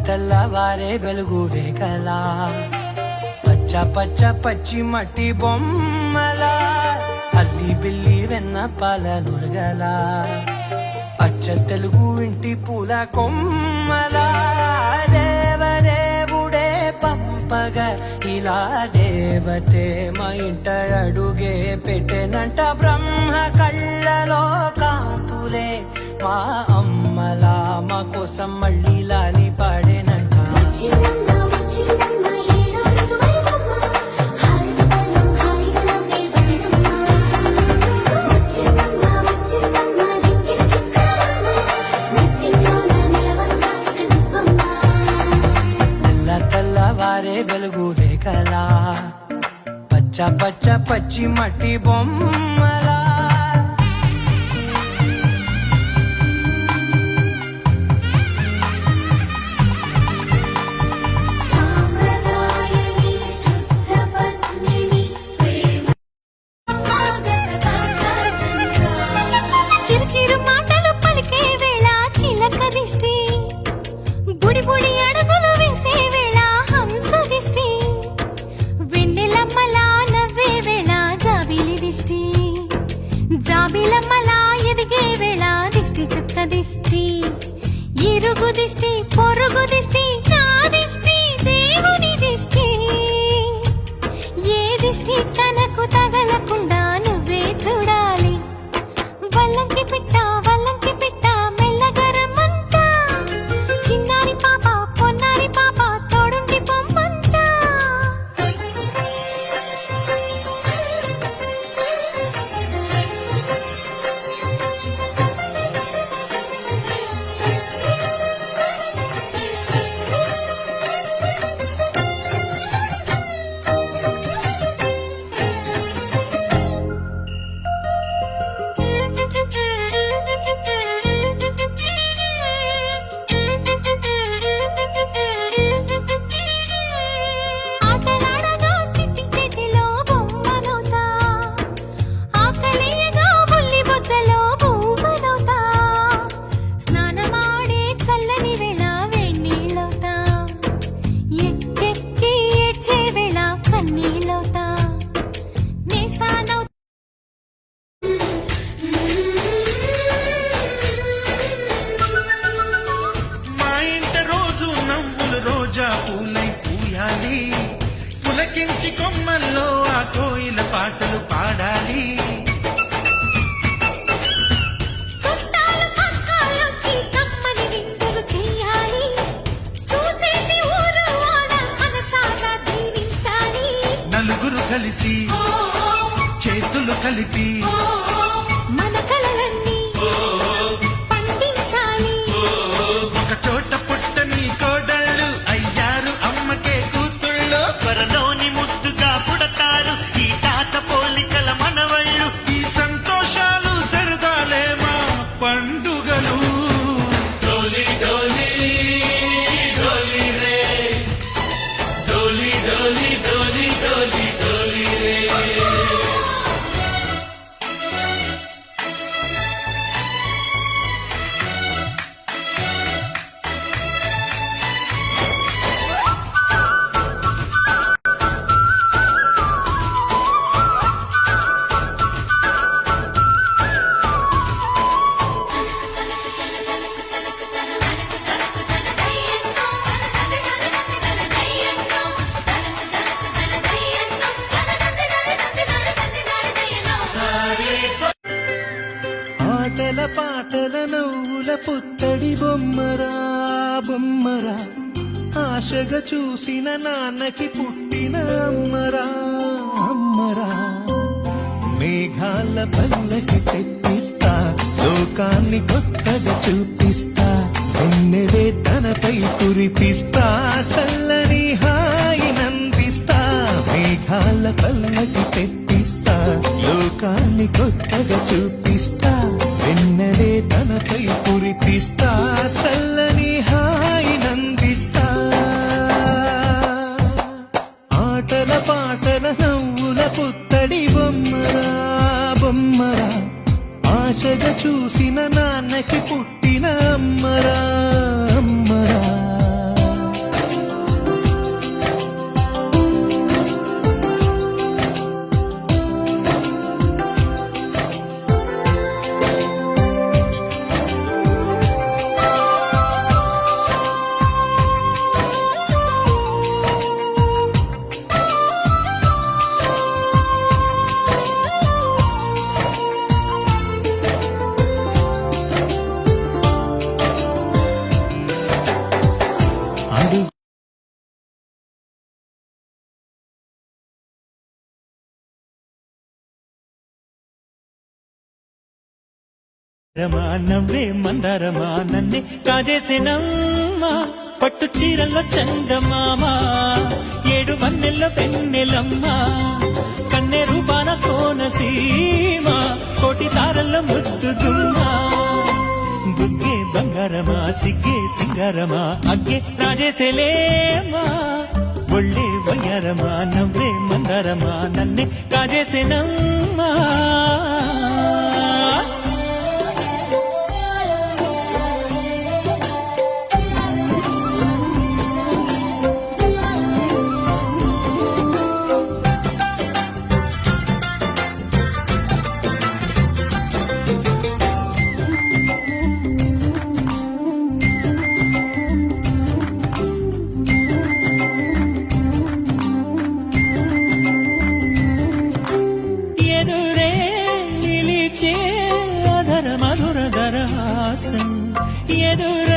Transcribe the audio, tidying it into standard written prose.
తెల్లవారే వెలుగు రేఖలా పచ్చ పచ్చ పచ్చి మట్టి బొమ్మలా అల్లి బిల్లి వెన్న పాల నురగలా అచ్చ తెలుగు ఇంటి పూల కొమ్మలా దేవదేవుడే పంపగా ఇలా దేవతే మా ఇంట అడుగే పెట్టెనంట బ్రహ్మ కళ్ళలో కాంతులే మా అమ్మలా మా కోసం మళ్ళీ లాలి పాడేనంట తెల్లవారే వెలుగు రేఖలా పచ్చ పచ్చ పచ్చి మట్టి బొమ్మలా బుడి బుడి అడుగులు వేసే వేళ హంస దిష్టి వెన్నెలమ్మలా నవ్వే వేళ జాబిలి దిష్టి జాబిలమ్మలా ఎదిగే వేళ దిష్టి చుక్క దిష్టి ఇరుగు దిష్టి పొరుగు దిష్టి నా దిష్టి దేవుని దిష్టి ఏ దిష్టి తనకు తగలకుండా నువ్వే చూడాలి వల్లంకి పిట్ట వల్లంకి పిట్ట పులకించి కొమ్మల్లో ఆ కోయిల పాటలు పాడాలి చుట్టాలు పక్కాలొచ్చి కమ్మని విందులు చేయాలి చూసేటి ఊరు వాడ మనసారా దీవించాలి నలుగురు కలిసి చేతులు కలిపి మన కలలన్నీ పండించాలి ఒక చోట పుట్టని కోడళ్ళు అయ్యారు అమ్మకే కూతుళ్ళు త్వరలోని ముద్దుగా పుడతారు ఈ తాత పోలికల మనవళ్ళు ఈ సంతోషాలు సరదాలే మా పండుగలు డోలి డోలి డోలి రే డోలి డోలి డోలి డోలి డోలి రే ఆటల పాటల నవ్వుల పుత్తడి బొమ్మరా బొమ్మరా ఆశగా చూసిన నాన్నకి పుట్టిన అమ్మరా అమ్మరా మేఘాల పల్లకి తెప్పిస్తా లోకాన్ని కొత్తగా చూపిస్తా వెన్నెలే తనపై కురిపిస్తా చల్లని హాయినందిస్తా మేఘాల పల్లకి తెప్పిస్తా లోకాన్ని కొత్తగా చూపిస్తా వెన్నెలే తనపై కురిపిస్తా చల్లని హాయినందిస్తా ఆటల పాటల నవ్వుల పుత్తడి బొమ్మరా బొమ్మరా ఆశగా చూసిన నాన్నకి పుట్టిన అమ్మరా అమ్మరా రమా నవ్వే మందారమా నన్నే కాజేసినమ్మా పట్టు చీరల్లో చందమామ 7 వన్నెల్లో పెన్నెలమ్మా కన్నె రూపాన కోనసీమ కోటి తారల్లో ముద్దుదుమ్మా బుగ్గే బంగారమా సిగ్గే సింగారమా అగ్గే రాజేసేలేమా ఒళ్ళే వయ్యారమా నవ్వే మందారమా నన్నే కాజేసినమ్మా ఎదురే నిలిచే అధర మధుర దరహాసం ఎదురే